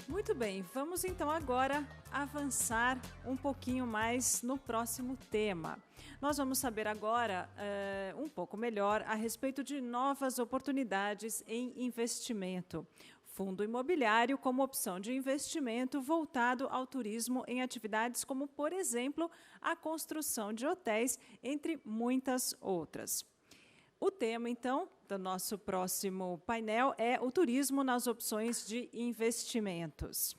Muito bem, vamos então agora avançar um pouquinho mais no próximo tema. Nós vamos saber agora um pouco melhor a respeito de novas oportunidades em investimento. Fundo imobiliário como opção de investimento voltado ao turismo em atividades como, por exemplo, a construção de hotéis, entre muitas outras. O tema, então, do nosso próximo painel é o turismo nas opções de investimentos.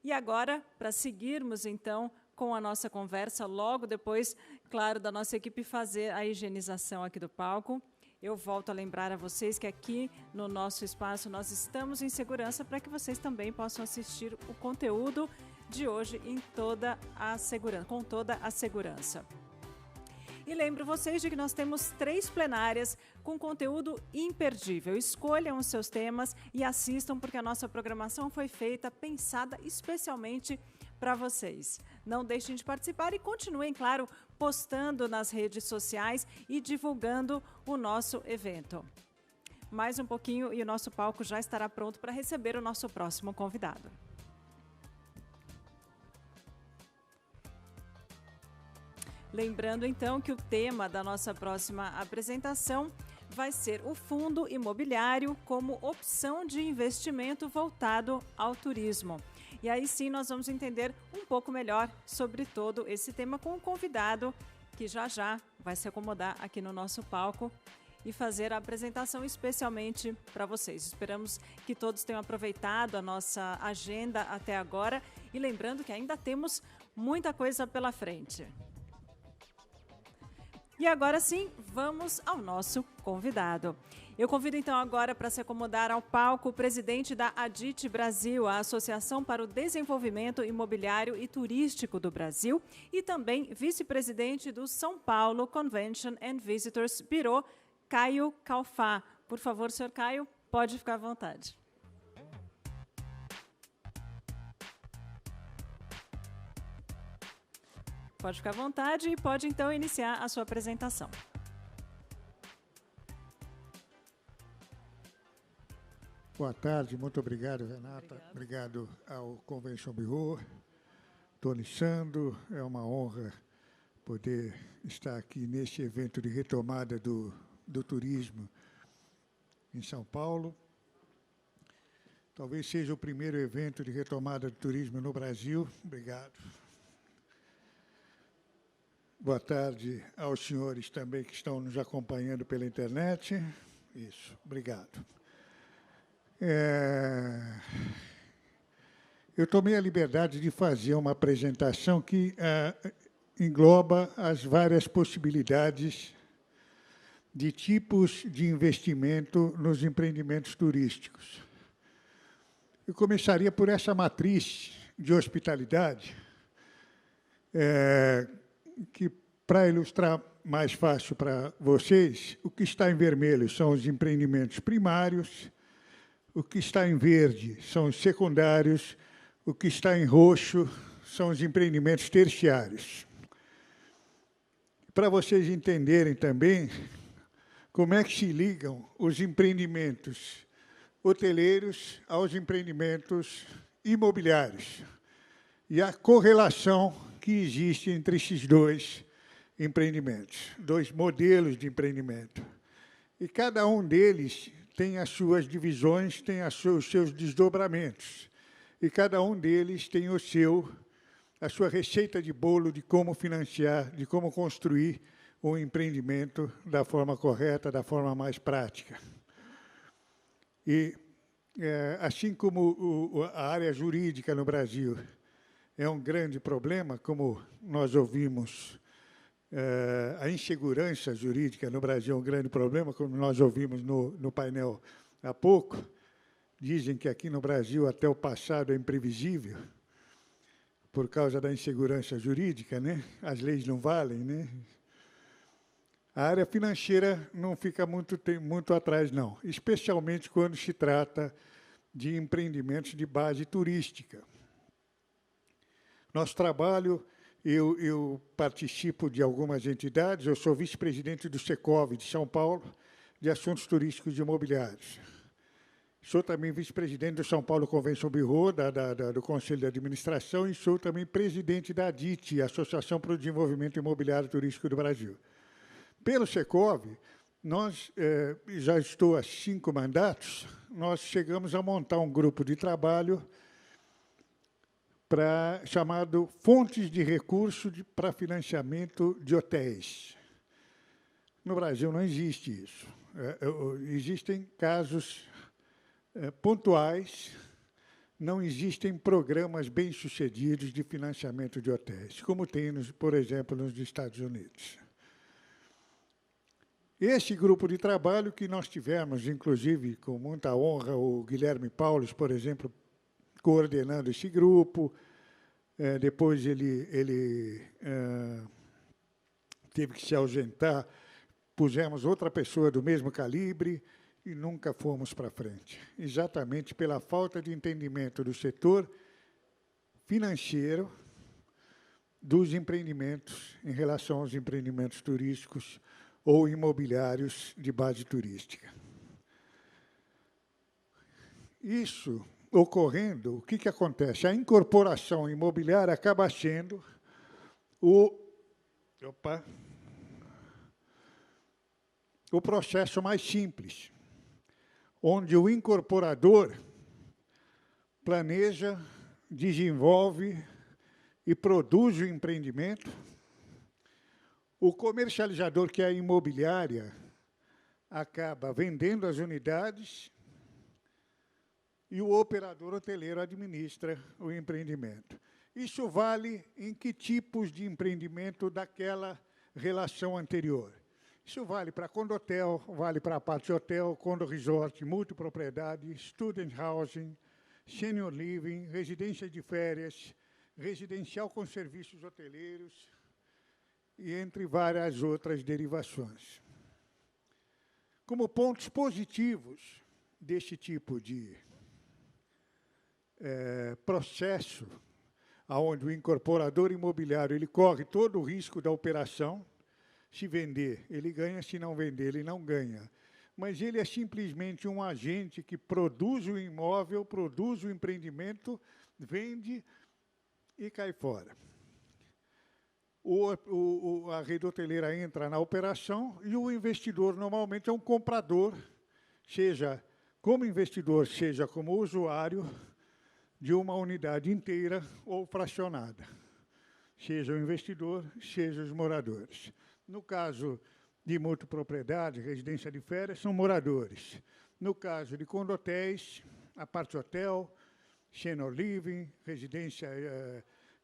E agora, para seguirmos, então, com a nossa conversa, logo depois, claro, da nossa equipe fazer a higienização aqui do palco, eu volto a lembrar a vocês que aqui no nosso espaço nós estamos em segurança para que vocês também possam assistir o conteúdo de hoje em toda a segurança, com toda a segurança. E lembro vocês de que nós temos 3 plenárias com conteúdo imperdível. Escolham os seus temas e assistam, porque a nossa programação foi feita, pensada especialmente para vocês. Não deixem de participar e continuem, claro, postando nas redes sociais e divulgando o nosso evento. Mais um pouquinho e o nosso palco já estará pronto para receber o nosso próximo convidado. Lembrando, então, que o tema da nossa próxima apresentação vai ser o fundo imobiliário como opção de investimento voltado ao turismo. E aí sim nós vamos entender um pouco melhor sobre todo esse tema com um convidado que já vai se acomodar aqui no nosso palco e fazer a apresentação especialmente para vocês. Esperamos que todos tenham aproveitado a nossa agenda até agora e lembrando que ainda temos muita coisa pela frente. E agora sim, vamos ao nosso convidado. Eu convido então agora para se acomodar ao palco o presidente da ADIT Brasil, a Associação para o Desenvolvimento Imobiliário e Turístico do Brasil, e também vice-presidente do São Paulo Convention and Visitors Bureau, Caio Calfá. Por favor, senhor Caio, pode ficar à vontade. Pode ficar à vontade e pode, então, iniciar a sua apresentação. Boa tarde, muito obrigado, Renata. Obrigado ao Convention Bureau, Tony Sando. É uma honra poder estar aqui neste evento de retomada do turismo em São Paulo. Talvez seja o primeiro evento de retomada do turismo no Brasil. Obrigado. Boa tarde aos senhores também que estão nos acompanhando pela internet. Isso, obrigado. Eu tomei a liberdade de fazer uma apresentação que engloba as várias possibilidades de tipos de investimento nos empreendimentos turísticos. Eu começaria por essa matriz de hospitalidade, que, para ilustrar mais fácil para vocês, o que está em vermelho são os empreendimentos primários, o que está em verde são os secundários, o que está em roxo são os empreendimentos terciários. Para vocês entenderem também como é que se ligam os empreendimentos hoteleiros aos empreendimentos imobiliários e a correlação que existe entre esses dois empreendimentos, dois modelos de empreendimento. E cada um deles tem as suas divisões, tem os seus desdobramentos. E cada um deles tem a sua receita de bolo de como financiar, de como construir um empreendimento da forma correta, da forma mais prática. E, assim como a área jurídica no Brasil é um grande problema, como nós ouvimos, a insegurança jurídica no Brasil é um grande problema, como nós ouvimos no painel há pouco. Dizem que aqui no Brasil até o passado é imprevisível, por causa da insegurança jurídica, né? As leis não valem, né? A área financeira não fica muito atrás, não, especialmente quando se trata de empreendimentos de base turística. Nosso trabalho, eu participo de algumas entidades, eu sou vice-presidente do Secov de São Paulo, de assuntos turísticos e imobiliários. Sou também vice-presidente do São Paulo Convention Bureau, do Conselho de Administração, e sou também presidente da ADIT, Associação para o Desenvolvimento Imobiliário Turístico do Brasil. Pelo Secov, nós, já estou há 5 mandatos, nós chegamos a montar um grupo de trabalho chamado Fontes de Recurso para Financiamento de Hotéis. No Brasil não existe isso. Existem casos pontuais, não existem programas bem-sucedidos de financiamento de hotéis, como tem, por exemplo, nos Estados Unidos. Esse grupo de trabalho que nós tivemos, inclusive, com muita honra, o Guilherme Paulos, por exemplo, coordenando esse grupo, depois ele teve que se ausentar, pusemos outra pessoa do mesmo calibre e nunca fomos para frente, exatamente pela falta de entendimento do setor financeiro dos empreendimentos em relação aos empreendimentos turísticos ou imobiliários de base turística. Isso ocorrendo, o que acontece? A incorporação imobiliária acaba sendo o processo mais simples, onde o incorporador planeja, desenvolve e produz o empreendimento. O comercializador, que é a imobiliária, acaba vendendo as unidades e o operador hoteleiro administra o empreendimento. Isso vale em que tipos de empreendimento daquela relação anterior? Isso vale para condo-hotel, vale para apart-hotel, condo-resort, multipropriedade, student housing, senior living, residência de férias, residencial com serviços hoteleiros, e entre várias outras derivações. Como pontos positivos desse tipo de processo, onde o incorporador imobiliário ele corre todo o risco da operação. Se vender, ele ganha; se não vender, ele não ganha. Mas ele é simplesmente um agente que produz o imóvel, produz o empreendimento, vende e cai fora. A rede hoteleira entra na operação e o investidor normalmente é um comprador, seja como investidor, seja como usuário de uma unidade inteira ou fracionada, seja o investidor, seja os moradores. No caso de multipropriedade, residência de férias, são moradores. No caso de condotéis, apart-hotel, senior living, residência,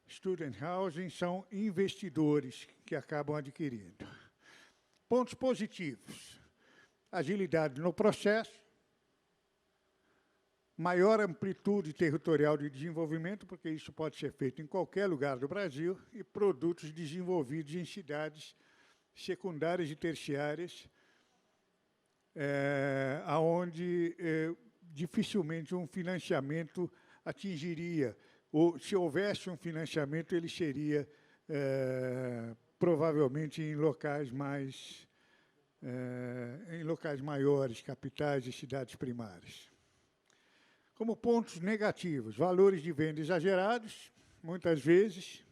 student housing, são investidores que acabam adquirindo. Pontos positivos: agilidade no processo, maior amplitude territorial de desenvolvimento, porque isso pode ser feito em qualquer lugar do Brasil, e produtos desenvolvidos em cidades secundárias e terciárias, aonde dificilmente um financiamento atingiria, ou se houvesse um financiamento, ele seria provavelmente em locais maiores, capitais e cidades primárias. Como pontos negativos: valores de venda exagerados, muitas vezes,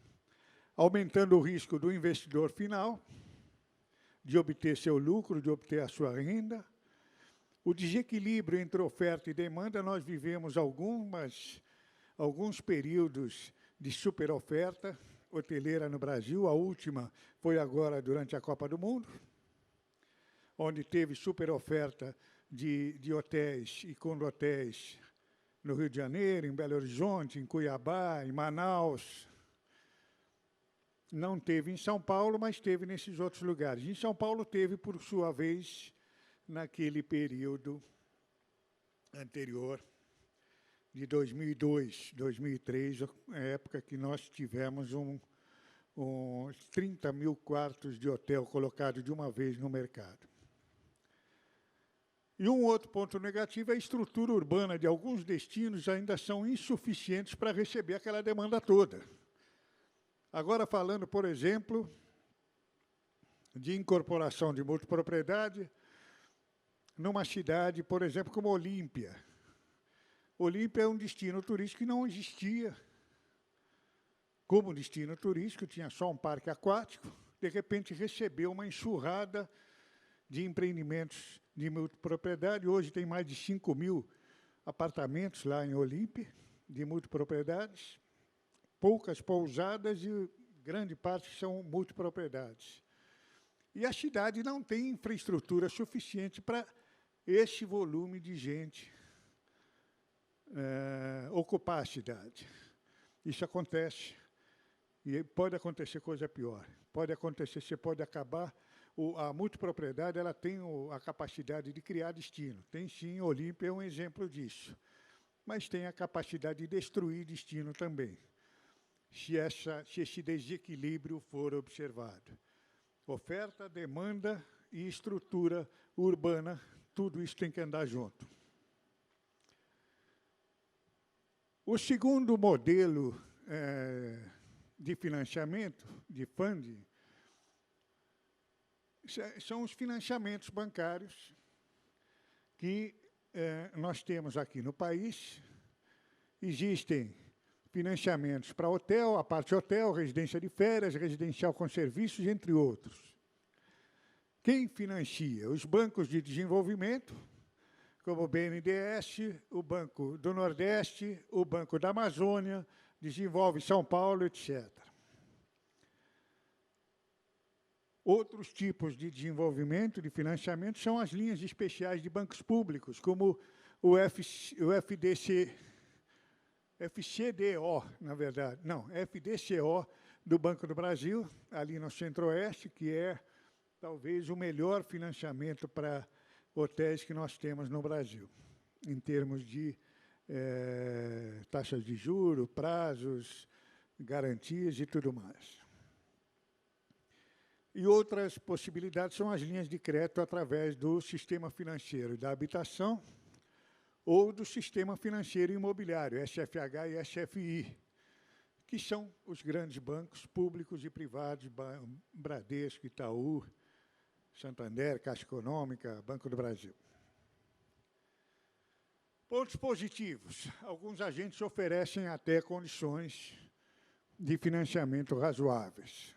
aumentando o risco do investidor final de obter seu lucro, de obter a sua renda. O desequilíbrio entre oferta e demanda. Nós vivemos alguns períodos de superoferta hoteleira no Brasil. A última foi agora durante a Copa do Mundo, onde teve superoferta de hotéis e condotéis no Rio de Janeiro, em Belo Horizonte, em Cuiabá, em Manaus. Não teve em São Paulo, mas teve nesses outros lugares. Em São Paulo teve, por sua vez, naquele período anterior, de 2002, 2003, a época que nós tivemos 30 mil quartos de hotel colocados de uma vez no mercado. E um outro ponto negativo é a estrutura urbana de alguns destinos ainda são insuficientes para receber aquela demanda toda. Agora, falando, por exemplo, de incorporação de multipropriedade, numa cidade, por exemplo, como Olímpia, Olímpia é um destino turístico que não existia como destino turístico, tinha só um parque aquático, de repente recebeu uma enxurrada de empreendimentos de multipropriedade. Hoje tem mais de 5.000 apartamentos lá em Olímpia, de multipropriedades, poucas pousadas e grande parte são multipropriedades. E a cidade não tem infraestrutura suficiente para esse volume de gente ocupar a cidade. Isso acontece. E pode acontecer coisa pior. Pode acontecer, você pode acabar. A multipropriedade ela tem a capacidade de criar destino. Tem sim, Olímpia é um exemplo disso. Mas tem a capacidade de destruir destino também, se esse desequilíbrio for observado. Oferta, demanda e estrutura urbana, tudo isso tem que andar junto. O segundo modelo de financiamento, de funding, são os financiamentos bancários que nós temos aqui no país. Existem financiamentos para hotel, a parte hotel, residência de férias, residencial com serviços, entre outros. Quem financia? Os bancos de desenvolvimento, como o BNDES, o Banco do Nordeste, o Banco da Amazônia, Desenvolve São Paulo, etc. Outros tipos de desenvolvimento, de financiamento, são as linhas especiais de bancos públicos, como o FCDO, na verdade, não, FDCO do Banco do Brasil, ali no Centro-Oeste, que é talvez o melhor financiamento para hotéis que nós temos no Brasil, em termos de taxas de juros, prazos, garantias e tudo mais. E outras possibilidades são as linhas de crédito através do sistema financeiro da habitação ou do sistema financeiro imobiliário, SFH e SFI, que são os grandes bancos públicos e privados, Bradesco, Itaú, Santander, Caixa Econômica, Banco do Brasil. Pontos positivos. Alguns agentes oferecem até condições de financiamento razoáveis.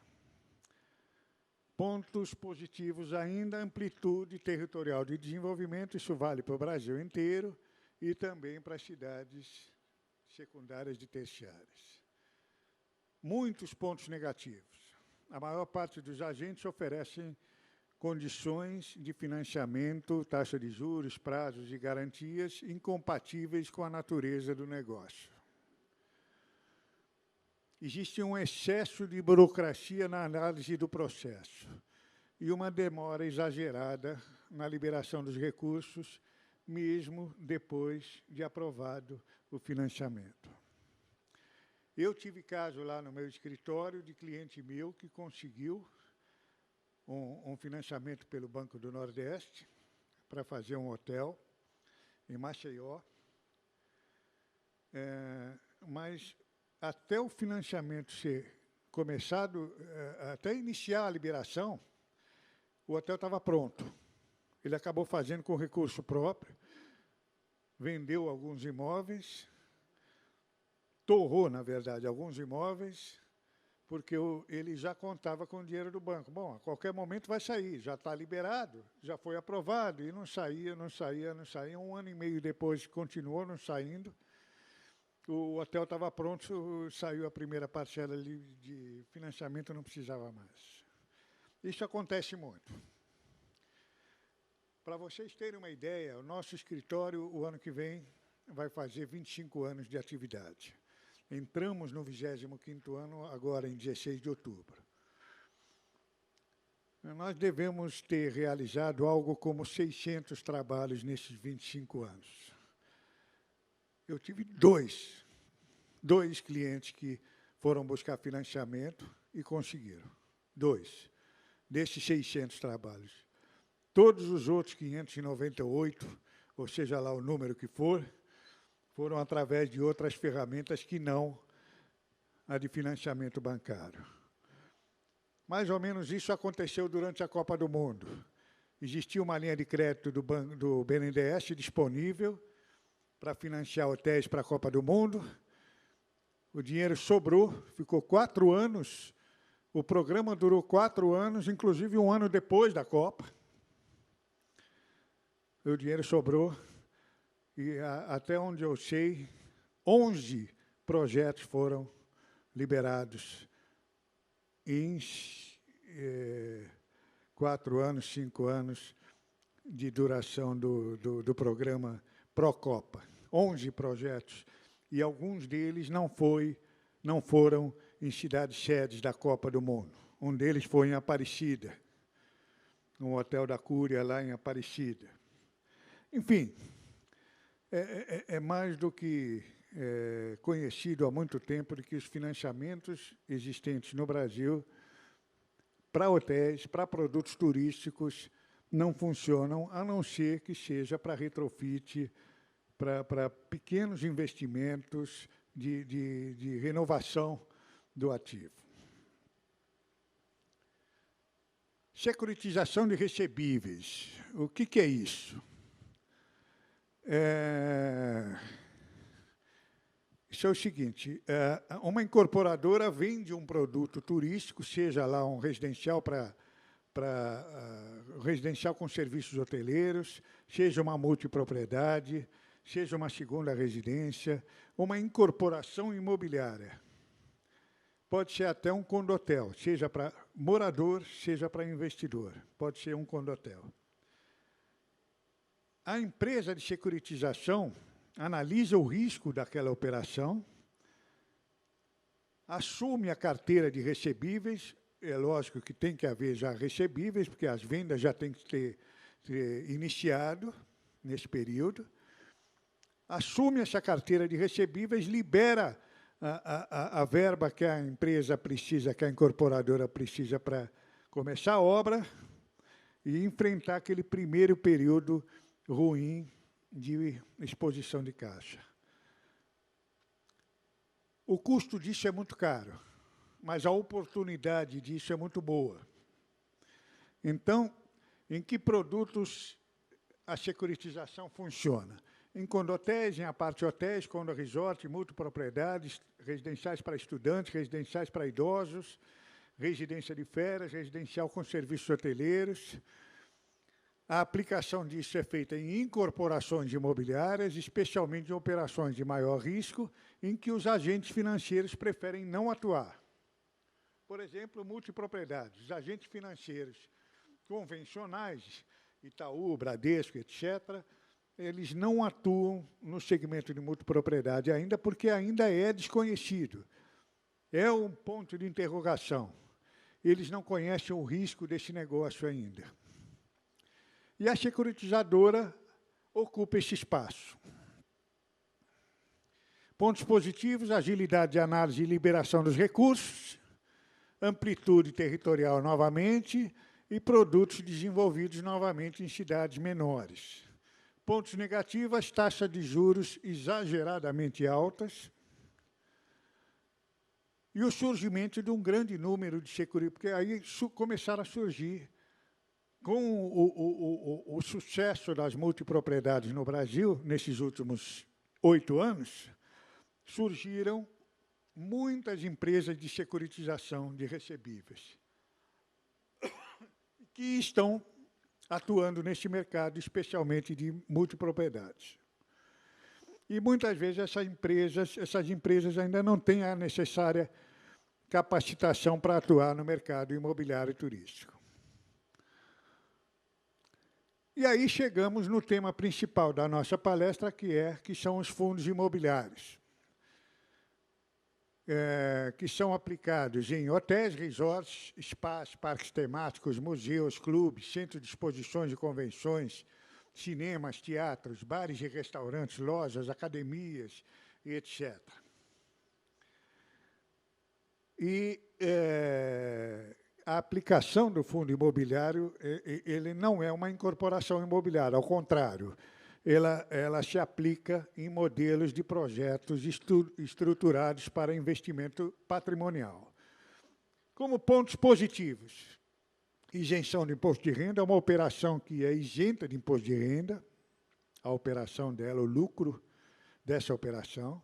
Pontos positivos ainda, amplitude territorial de desenvolvimento, isso vale para o Brasil inteiro e também para as cidades secundárias e terciárias. Muitos pontos negativos. A maior parte dos agentes oferecem condições de financiamento, taxa de juros, prazos e garantias incompatíveis com a natureza do negócio. Existe um excesso de burocracia na análise do processo e uma demora exagerada na liberação dos recursos, mesmo depois de aprovado o financiamento. Eu tive caso lá no meu escritório de cliente meu que conseguiu um financiamento pelo Banco do Nordeste para fazer um hotel em Maceió, mas até o financiamento ser começado, até iniciar a liberação, o hotel estava pronto. Ele acabou fazendo com recurso próprio, vendeu alguns imóveis, torrou, na verdade, alguns imóveis, porque ele já contava com o dinheiro do banco. Bom, a qualquer momento vai sair, já está liberado, já foi aprovado, e não saía, não saía, não saía. 1 ano e meio depois continuou não saindo. O hotel estava pronto, saiu a primeira parcela de financiamento, não precisava mais. Isso acontece muito. Para vocês terem uma ideia, o nosso escritório, o ano que vem, vai fazer 25 anos de atividade. Entramos no 25º ano, agora em 16 de outubro. Nós devemos ter realizado algo como 600 trabalhos nesses 25 anos. Eu tive dois clientes que foram buscar financiamento e conseguiram. 2 desses 600 trabalhos. Todos os outros 598, ou seja lá o número que for, foram através de outras ferramentas que não a de financiamento bancário. Mais ou menos isso aconteceu durante a Copa do Mundo. Existia uma linha de crédito do BNDES disponível para financiar hotéis para a Copa do Mundo. O dinheiro sobrou, ficou 4 anos. O programa durou 4 anos, inclusive 1 ano depois da Copa. O dinheiro sobrou. E, até onde eu sei, 11 projetos foram liberados em 4 anos, 5 anos de duração do programa Procopa. 11 projetos, e alguns deles não foram em cidades sedes da Copa do Mundo. Um deles foi em Aparecida, no Hotel da Cúria, lá em Aparecida. Enfim, é mais do que conhecido há muito tempo de que os financiamentos existentes no Brasil para hotéis, para produtos turísticos, não funcionam, a não ser que seja para retrofit, para pequenos investimentos de renovação do ativo. Securitização de recebíveis. O que é isso? Isso é o seguinte, uma incorporadora vende um produto turístico, seja lá um residencial residencial com serviços hoteleiros, seja uma multipropriedade, seja uma segunda residência, uma incorporação imobiliária. Pode ser até um condotel, seja para morador, seja para investidor. Pode ser um condotel. A empresa de securitização analisa o risco daquela operação, assume a carteira de recebíveis, é lógico que tem que haver já recebíveis, porque as vendas já têm que ter iniciado nesse período, assume essa carteira de recebíveis, libera a verba que a empresa precisa, que a incorporadora precisa para começar a obra e enfrentar aquele primeiro período ruim de exposição de caixa. O custo disso é muito caro, mas a oportunidade disso é muito boa. Então, em que produtos a securitização funciona? Em condotéis, em apart-hotéis, condo-resort, multipropriedades, residenciais para estudantes, residenciais para idosos, residência de férias, residencial com serviços hoteleiros. A aplicação disso é feita em incorporações imobiliárias, especialmente em operações de maior risco, em que os agentes financeiros preferem não atuar. Por exemplo, multipropriedades. Os agentes financeiros convencionais, Itaú, Bradesco, etc., eles não atuam no segmento de multipropriedade ainda, porque ainda é desconhecido. É um ponto de interrogação. Eles não conhecem o risco desse negócio ainda. E a securitizadora ocupa esse espaço. Pontos positivos: agilidade de análise e liberação dos recursos, amplitude territorial novamente e produtos desenvolvidos novamente em cidades menores. Pontos negativos: taxas de juros exageradamente altas e o surgimento de um grande número de securitizações, porque aí começaram a surgir, com o sucesso das multipropriedades no Brasil, nesses últimos 8 anos, surgiram muitas empresas de securitização de recebíveis que estão atuando nesse mercado, especialmente de multipropriedades. E, muitas vezes, essas empresas ainda não têm a necessária capacitação para atuar no mercado imobiliário e turístico. E aí chegamos no tema principal da nossa palestra, que são os fundos imobiliários, que são aplicados em hotéis, resorts, spas, parques temáticos, museus, clubes, centros de exposições e convenções, cinemas, teatros, bares e restaurantes, lojas, academias, e etc. E a aplicação do fundo imobiliário, ele não é uma incorporação imobiliária, ao contrário, ela se aplica em modelos de projetos estruturados para investimento patrimonial. Como pontos positivos: isenção de imposto de renda, é uma operação que é isenta de imposto de renda, a operação dela, o lucro dessa operação,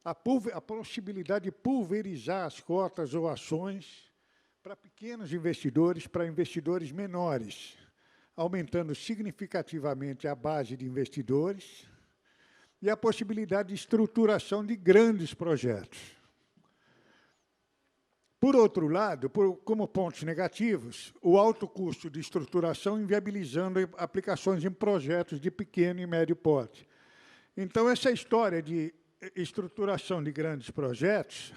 a possibilidade de pulverizar as cotas ou ações para pequenos investidores, para investidores menores, aumentando significativamente a base de investidores, e a possibilidade de estruturação de grandes projetos. Por outro lado, como pontos negativos, o alto custo de estruturação inviabilizando aplicações em projetos de pequeno e médio porte. Então, essa história de estruturação de grandes projetos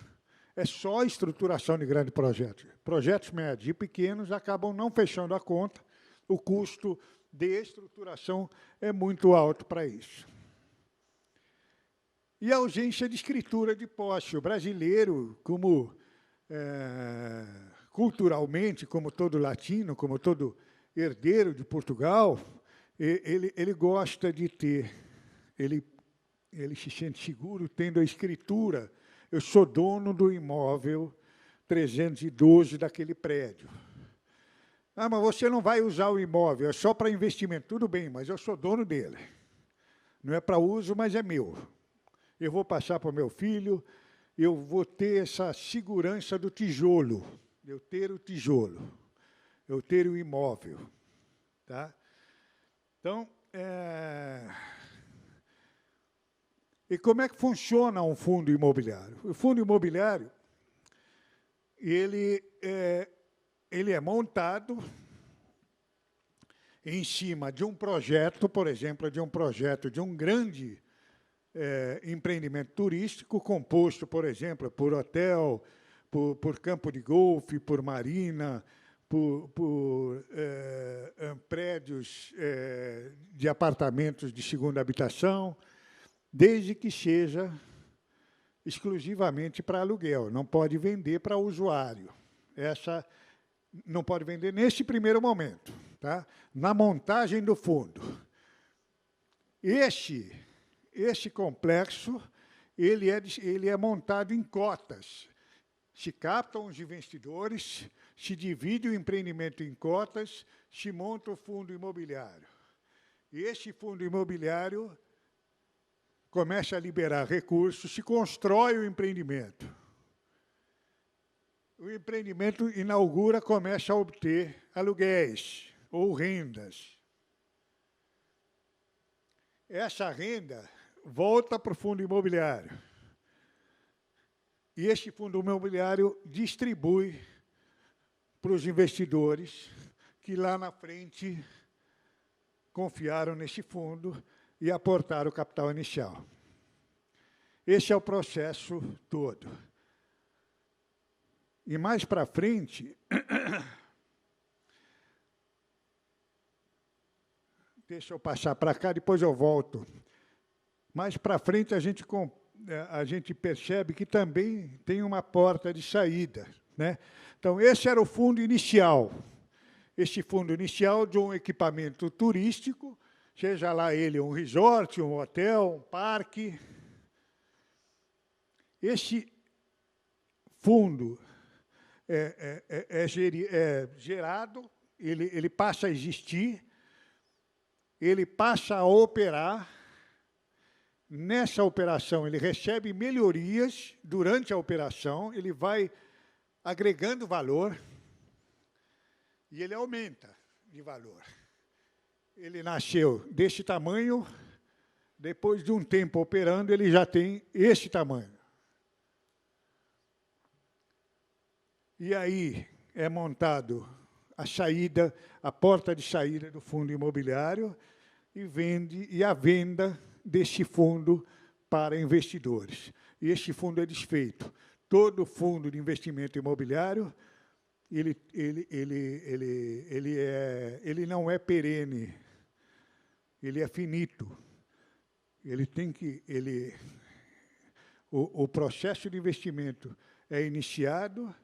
é só estruturação de grandes projetos. Projetos médios e pequenos acabam não fechando a conta, o custo de estruturação é muito alto para isso. E a ausência de escritura de posse. O brasileiro, como culturalmente, como todo latino, como todo herdeiro de Portugal, ele gosta de ter, ele se sente seguro tendo a escritura. Eu sou dono do imóvel 312 daquele prédio. Ah, mas você não vai usar o imóvel, é só para investimento. Tudo bem, mas eu sou dono dele. Não é para uso, mas é meu. Eu vou passar para o meu filho, eu vou ter essa segurança do tijolo, eu ter o tijolo, eu ter o imóvel. Tá? Então, e como é que funciona um fundo imobiliário? O fundo imobiliário, ele é montado em cima de um projeto, por exemplo, de um grande empreendimento turístico, composto, por exemplo, por hotel, por campo de golfe, por marina, por prédios de apartamentos de segunda habitação, desde que seja exclusivamente para aluguel, não pode vender para usuário. Essa não pode vender nesse primeiro momento, tá? Na montagem do fundo. Esse complexo, ele é montado em cotas. Se captam os investidores, se divide o empreendimento em cotas, se monta o fundo imobiliário. E esse fundo imobiliário começa a liberar recursos, se constrói o empreendimento. O empreendimento inaugura, começa a obter aluguéis ou rendas. Essa renda volta para o fundo imobiliário. E este fundo imobiliário distribui para os investidores que lá na frente confiaram nesse fundo e aportaram o capital inicial. Esse é o processo todo. E mais para frente, deixa eu passar para cá, depois eu volto. Mais para frente, a gente percebe que também tem uma porta de saída, né? Então, esse era o fundo inicial. Esse fundo inicial de um equipamento turístico, seja lá ele um resort, um hotel, um parque. Esse fundo é gerado, ele passa a existir, ele passa a operar. Nessa operação, ele recebe melhorias durante a operação, ele vai agregando valor e ele aumenta de valor. Ele nasceu desse tamanho, depois de um tempo operando, ele já tem esse tamanho. E aí é montado a saída, a porta de saída do fundo imobiliário e a venda desse fundo para investidores. E este fundo é desfeito. Todo fundo de investimento imobiliário, ele não é perene, ele é finito. O processo de investimento é iniciado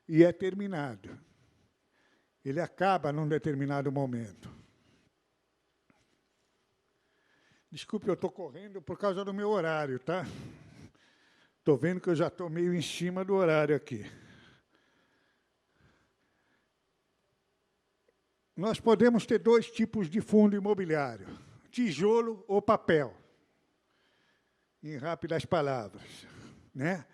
e é terminado. Ele acaba num determinado momento. Desculpe, eu estou correndo por causa do meu horário, tá? Estou vendo que eu já estou meio em cima do horário aqui. Nós podemos ter dois tipos de fundo imobiliário, tijolo ou papel. em rápidas palavras, né?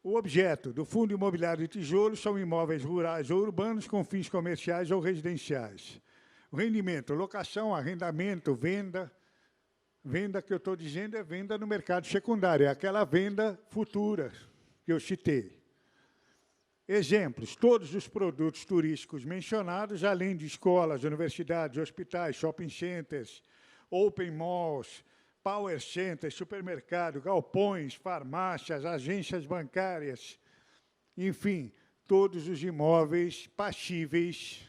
O objeto do Fundo Imobiliário de Tijolos são imóveis rurais ou urbanos com fins comerciais ou residenciais. O rendimento, locação, arrendamento, venda. Venda que eu estou dizendo é venda no mercado secundário, é aquela venda futura que eu citei. Exemplos, todos os produtos turísticos mencionados, além de escolas, universidades, hospitais, shopping centers, open malls, power centers, supermercado, galpões, farmácias, agências bancárias, enfim, todos os imóveis passíveis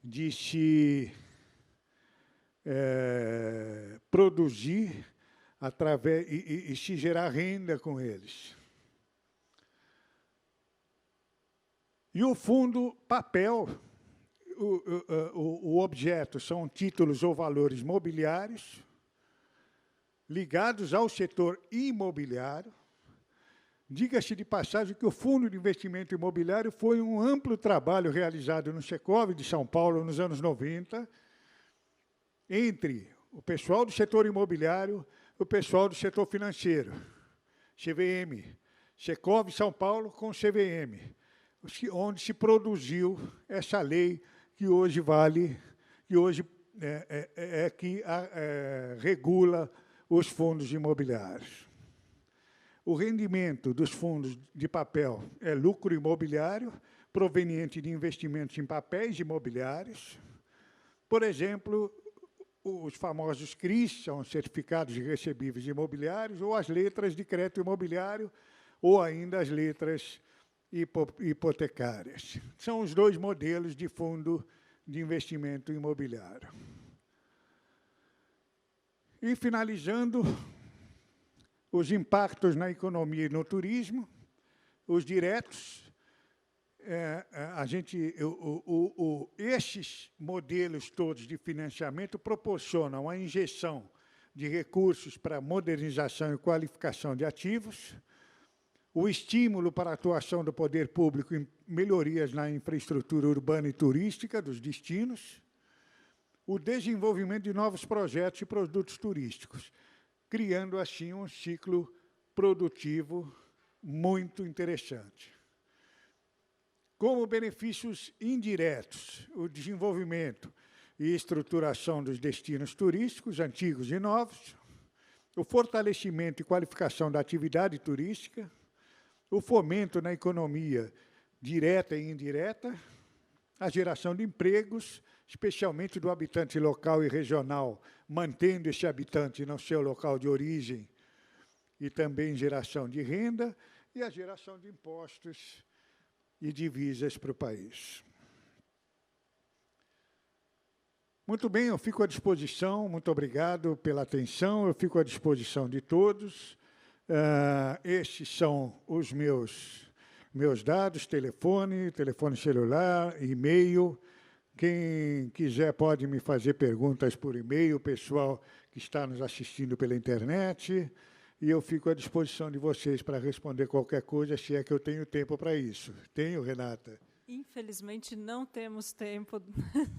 de se produzir através e se gerar renda com eles. E o fundo papel, o objeto são títulos ou valores mobiliários ligados ao setor imobiliário. Diga-se de passagem que o Fundo de Investimento Imobiliário foi um amplo trabalho realizado no Secov de São Paulo nos anos 90, entre o pessoal do setor imobiliário e o pessoal do setor financeiro, CVM, Secov São Paulo com CVM, onde se produziu essa lei que hoje vale, que hoje regula os fundos imobiliários. O rendimento dos fundos de papel é lucro imobiliário proveniente de investimentos em papéis imobiliários. Por exemplo, os famosos CRIs, são certificados de recebíveis imobiliários, ou as letras de crédito imobiliário, ou ainda as letras hipotecárias. São os dois modelos de fundo de investimento imobiliário. E, finalizando, os impactos na economia e no turismo, os diretos. Esses modelos todos de financiamento proporcionam a injeção de recursos para modernização e qualificação de ativos, o estímulo para a atuação do poder público em melhorias na infraestrutura urbana e turística dos destinos, o desenvolvimento de novos projetos e produtos turísticos, criando, assim, um ciclo produtivo muito interessante. Como benefícios indiretos, o desenvolvimento e estruturação dos destinos turísticos, antigos e novos, o fortalecimento e qualificação da atividade turística, o fomento na economia direta e indireta, a geração de empregos, especialmente do habitante local e regional, mantendo esse habitante no seu local de origem, e também geração de renda, e a geração de impostos e divisas para o país. Muito bem, eu fico à disposição, muito obrigado pela atenção, eu fico à disposição de todos. Estes são os meus dados, telefone celular, e-mail. Quem quiser pode me fazer perguntas por e-mail, o pessoal que está nos assistindo pela internet, e eu fico à disposição de vocês para responder qualquer coisa, se é que eu tenho tempo para isso. Tenho, Renata? Infelizmente, não temos tempo,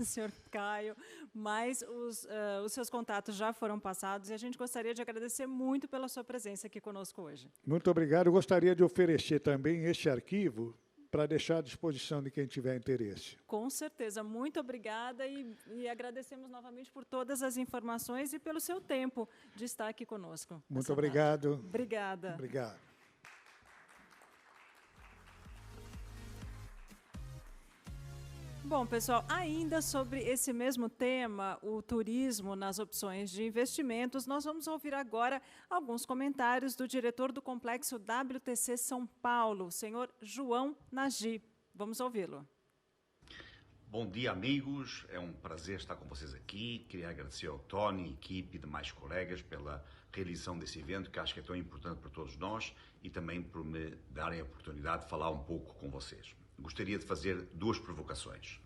senhor Caio, mas os seus contatos já foram passados e a gente gostaria de agradecer muito pela sua presença aqui conosco hoje. Muito obrigado. Eu gostaria de oferecer também este arquivo para deixar à disposição de quem tiver interesse. Com certeza. Muito obrigada e agradecemos novamente por todas as informações e pelo seu tempo de estar aqui conosco. Muito obrigado. Obrigada. Obrigado. Bom, pessoal, ainda sobre esse mesmo tema, o turismo nas opções de investimentos, nós vamos ouvir agora alguns comentários do diretor do Complexo WTC São Paulo, o senhor João Nagy. Vamos ouvi-lo. Bom dia, amigos. É um prazer estar com vocês aqui. Queria agradecer ao Tony, equipe e demais colegas pela realização desse evento, que acho que é tão importante para todos nós, e também por me darem a oportunidade de falar um pouco com vocês. Gostaria de fazer duas provocações.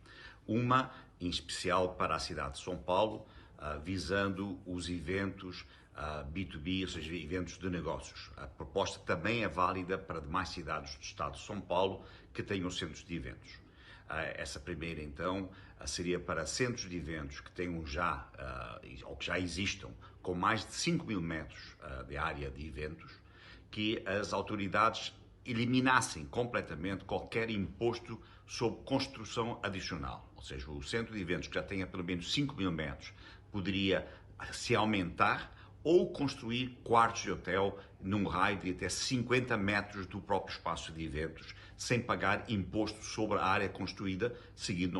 Uma, em especial para a cidade de São Paulo, visando os eventos B2B, ou seja, eventos de negócios. A proposta também é válida para demais cidades do estado de São Paulo que tenham centros de eventos. Essa primeira, então, seria para centros de eventos que tenham já, ou que já existam, com mais de 5 mil metros de área de eventos, que as autoridades eliminassem completamente qualquer imposto sobre construção adicional. Ou seja, o centro de eventos que já tenha pelo menos 5 mil metros poderia se aumentar ou construir quartos de hotel num raio de até 50 metros do próprio espaço de eventos, sem pagar imposto sobre a área construída, seguindo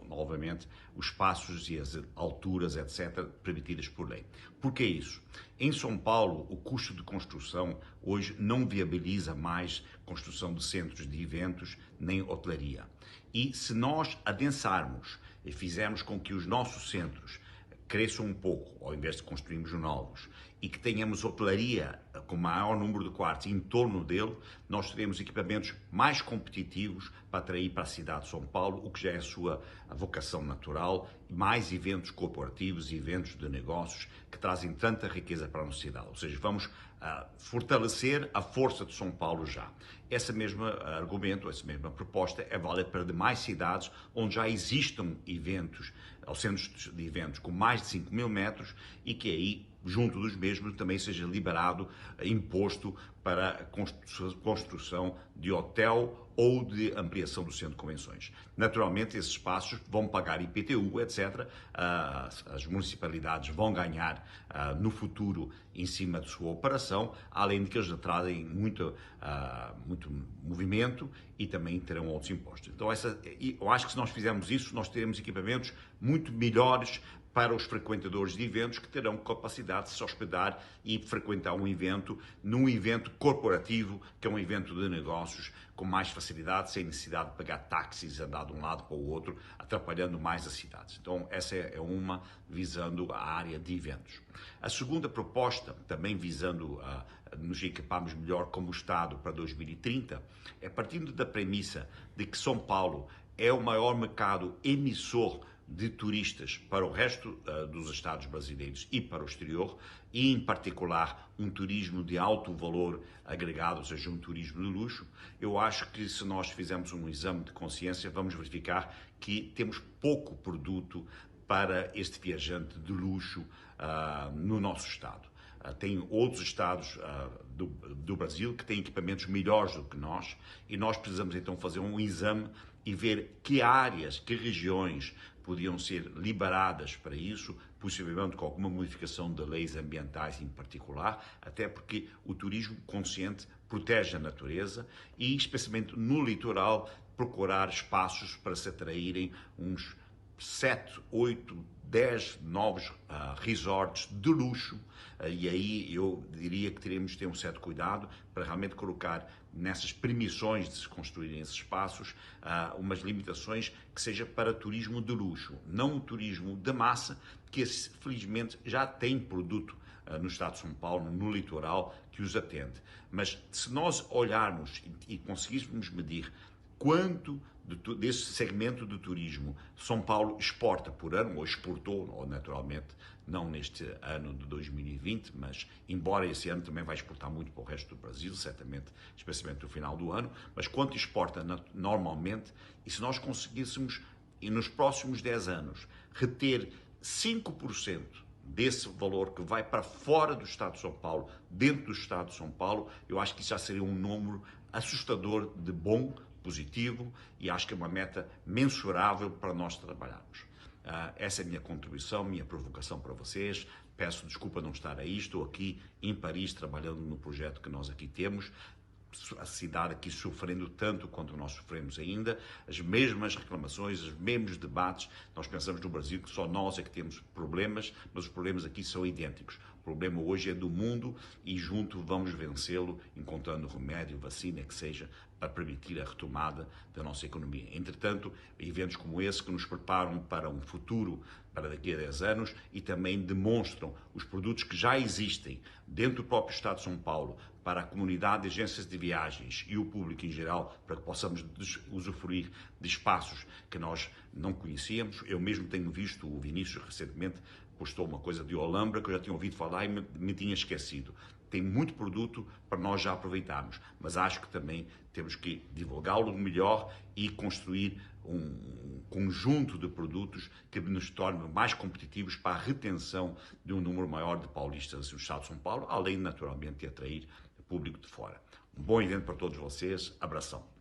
novamente os espaços e as alturas, etc., permitidas por lei. Por que isso? Em São Paulo, o custo de construção hoje não viabiliza mais construção de centros de eventos nem hotelaria. E se nós adensarmos e fizermos com que os nossos centros cresçam um pouco, ao invés de construirmos novos, e que tenhamos hotelaria com maior número de quartos em torno dele, nós teremos equipamentos mais competitivos para atrair para a cidade de São Paulo, o que já é a sua vocação natural, mais eventos corporativos e eventos de negócios que trazem tanta riqueza para a nossa cidade. Ou seja, vamos fortalecer a força de São Paulo já. Esse mesmo argumento, essa mesma proposta é válida para demais cidades onde já existam eventos, ou centros de eventos com mais de 5 mil metros e que aí, junto dos mesmos, também seja liberado imposto para a construção de hotel ou de ampliação do centro de convenções. Naturalmente, esses espaços vão pagar IPTU, etc. As municipalidades vão ganhar no futuro em cima de sua operação, além de que eles trazem muito movimento e também terão outros impostos. Então, eu acho que se nós fizermos isso, nós teremos equipamentos muito melhores para os frequentadores de eventos que terão capacidade de se hospedar e frequentar um evento num evento corporativo, que é um evento de negócios, com mais facilidade, sem necessidade de pagar táxis, andar de um lado para o outro, atrapalhando mais as cidades. Então, essa é uma visando a área de eventos. A segunda proposta, também visando nos equiparmos melhor como Estado para 2030, é partindo da premissa de que São Paulo é o maior mercado emissor de turistas para o resto dos estados brasileiros e para o exterior, e em particular um turismo de alto valor agregado, ou seja, um turismo de luxo. Eu acho que se nós fizermos um exame de consciência, vamos verificar que temos pouco produto para este viajante de luxo no nosso estado. Tem outros estados do Brasil que têm equipamentos melhores do que nós, e nós precisamos então fazer um exame e ver que áreas, que regiões podiam ser liberadas para isso, possivelmente com alguma modificação de leis ambientais em particular, até porque o turismo consciente protege a natureza e, especialmente no litoral, procurar espaços para se atraírem uns 7, 8, 10 novos resorts de luxo, e aí eu diria que teremos de ter um certo cuidado para realmente colocar nessas permissões de se construírem esses espaços umas limitações que seja para turismo de luxo, não um turismo de massa, que felizmente já tem produto no estado de São Paulo, no litoral, que os atende. Mas se nós olharmos e conseguíssemos medir quanto desse segmento de turismo São Paulo exporta por ano, ou exportou, ou naturalmente não neste ano de 2020, mas embora esse ano também vai exportar muito para o resto do Brasil, certamente, especialmente no final do ano, mas quanto exporta normalmente, e se nós conseguíssemos, e nos próximos 10 anos, reter 5% desse valor que vai para fora do estado de São Paulo, dentro do estado de São Paulo, eu acho que isso já seria um número assustador de bom, positivo, e acho que é uma meta mensurável para nós trabalharmos. Essa é a minha contribuição, minha provocação para vocês. Peço desculpa não estar aí, estou aqui em Paris trabalhando no projeto que nós aqui temos, a cidade aqui sofrendo tanto quanto nós sofremos ainda, as mesmas reclamações, os mesmos debates. Nós pensamos no Brasil que só nós é que temos problemas, mas os problemas aqui são idênticos. O problema hoje é do mundo e junto vamos vencê-lo, encontrando remédio, vacina, que seja, para permitir a retomada da nossa economia. Entretanto, eventos como esse que nos preparam para um futuro, para daqui a 10 anos, e também demonstram os produtos que já existem dentro do próprio Estado de São Paulo, para a comunidade de agências de viagens e o público em geral, para que possamos usufruir de espaços que nós não conhecíamos. Eu mesmo tenho visto, o Vinícius recentemente postou uma coisa de Olambra que eu já tinha ouvido falar e me tinha esquecido. Tem muito produto para nós já aproveitarmos, mas acho que também temos que divulgá-lo melhor e construir um conjunto de produtos que nos tornem mais competitivos para a retenção de um número maior de paulistas no estado de São Paulo, além, naturalmente, de atrair público de fora. Um bom evento para todos vocês. Abração.